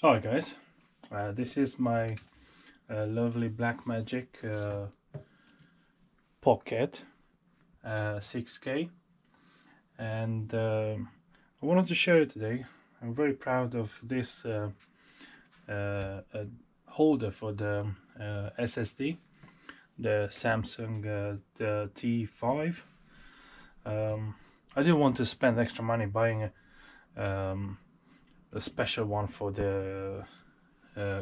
Hi guys, this is my lovely Blackmagic Pocket 6K, and I wanted to show you today. I'm very proud of this holder for the SSD, the Samsung the T5. I didn't want to spend extra money buying a special one for the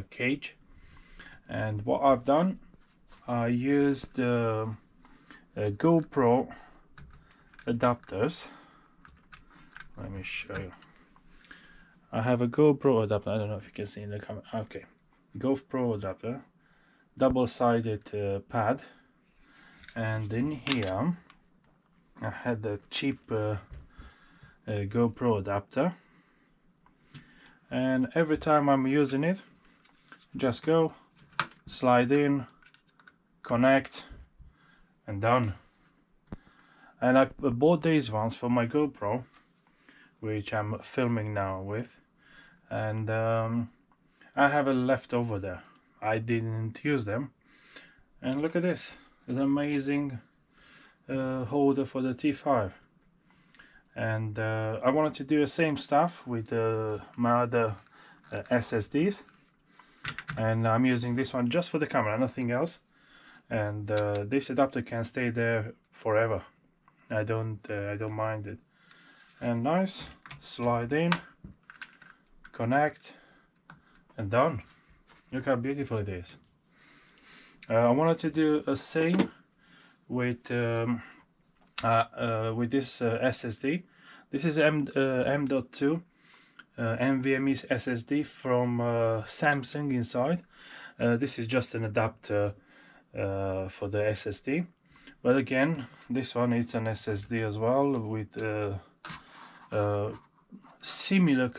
cage, and what I've done, I used the GoPro adapters. Let me show you. I have a GoPro adapter. I don't know if you can see in the camera. Okay, GoPro adapter, double-sided pad, and in here I had the cheap GoPro adapter, and every time I'm using it, just go, slide in, connect, and done. And I bought these ones for my GoPro, which I'm filming now with, and I have a leftover there. I didn't use them, and look at this, it's an amazing holder for the T5. And I wanted to do the same stuff with my other SSDs, and I'm using this one just for the camera, nothing else. And this adapter can stay there forever. I don't mind it. And nice, slide in, connect, and done. Look how beautiful it is. I wanted to do a same with this SSD. This is M.2 NVMe SSD from Samsung inside. This is just an adapter for the SSD, but again, this one is an SSD as well with similar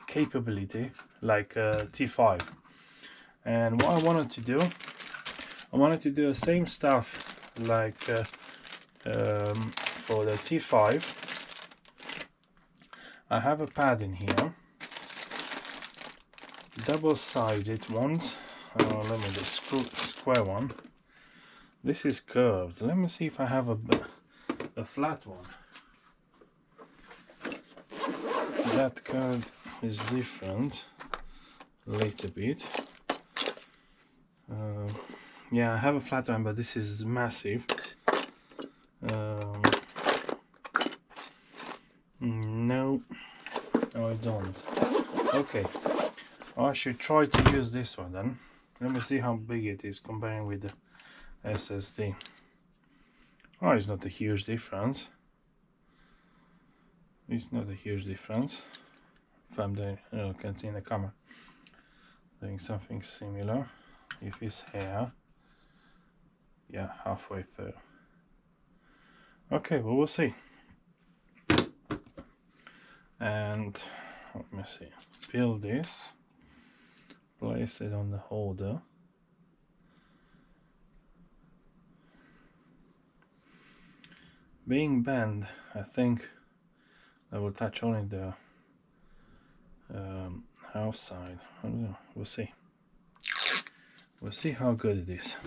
capability like T5. And what I wanted to do, the same stuff like for the T5. I have a pad in here, double-sided ones. Let me just square one. This is curved. Let me see if I have a flat one. That curve is different a little bit. Yeah, I have a flat one, but this is massive. No, I don't. Okay, I should try to use this one then. Let me see how big it is comparing with the SSD. Oh, it's not a huge difference. It's not a huge difference. If I'm doing, you can see in the camera, doing something similar. If it's here, yeah, halfway through. Okay, well, we'll see. And let me see. Peel this, place it on the holder. Being bent, I think I will touch only the outside. I don't know. We'll see. We'll see how good it is.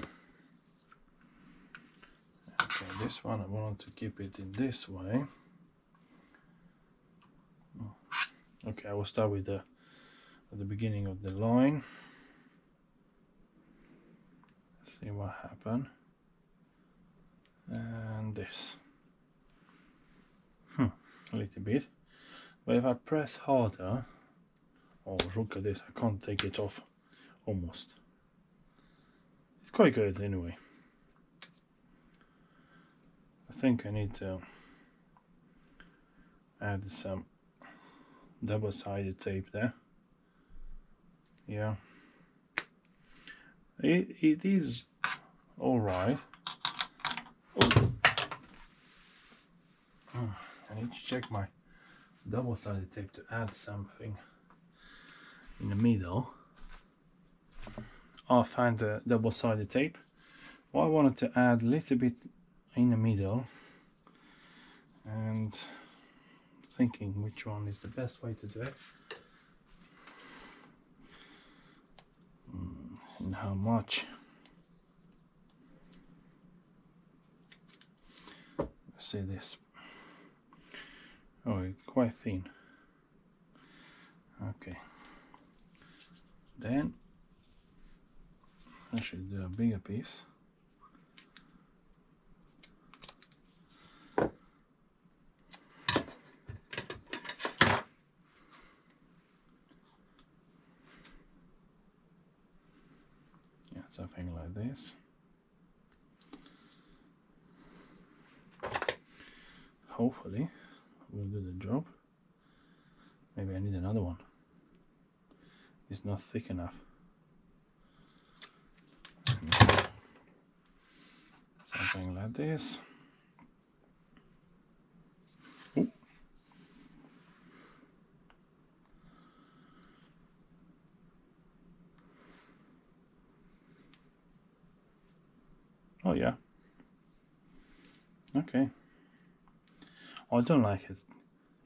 Okay, this one I want to keep it in this way. Okay, I will start with at the beginning of the line. See what happened. And this. A little bit. But if I press harder, oh look at this, I can't take it off. Almost. It's quite good anyway. I think I need to add some double-sided tape there. Yeah, it is all right. I need to check my double-sided tape to add something in the middle. I found the double-sided tape. Well, I wanted to add a little bit in the middle, and thinking which one is the best way to do it. how much. Let's see this. Oh, it's quite thin. Okay. Then I should do a bigger piece. Yeah, something like this. Hopefully will do the job. Maybe I need another one. It's not thick enough. Something like this. Ooh. Oh yeah. Okay. I don't like it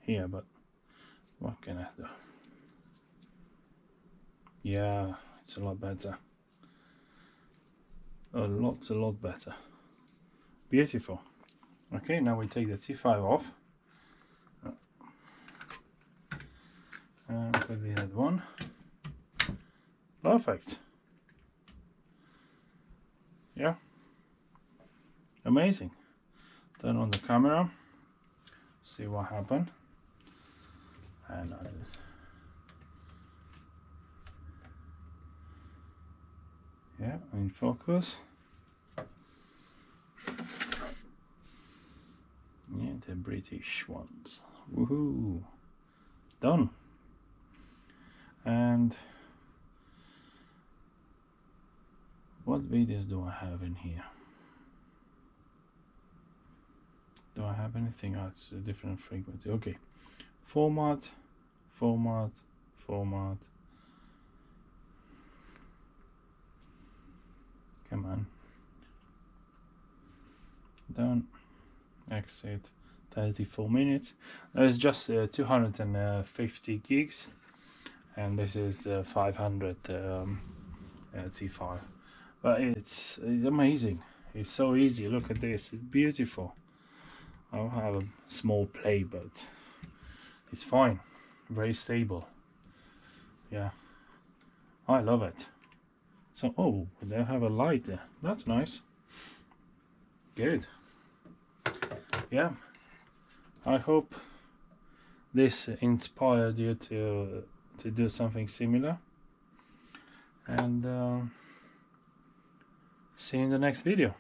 here, but what can I do? Yeah, it's a lot better. A lot better. Beautiful. Okay, now we take the T5 off. And put the other one. Perfect. Yeah. Amazing. Turn on the camera. See what happened. And yeah, in focus. Yeah, the British ones. Woohoo! Done. And what videos do I have in here? Do I have anything else? A different frequency. Okay. Format. Come on. Done. Exit. 34 minutes. It's just 250 gigs, and this is the 500 T5. But it's amazing. It's so easy. Look at this. It's beautiful. I'll have a small play, but it's fine. Very stable. Yeah, I love it. So, oh, they have a light there. That's nice. Good. Yeah, I hope this inspired you to do something similar. And see you in the next video.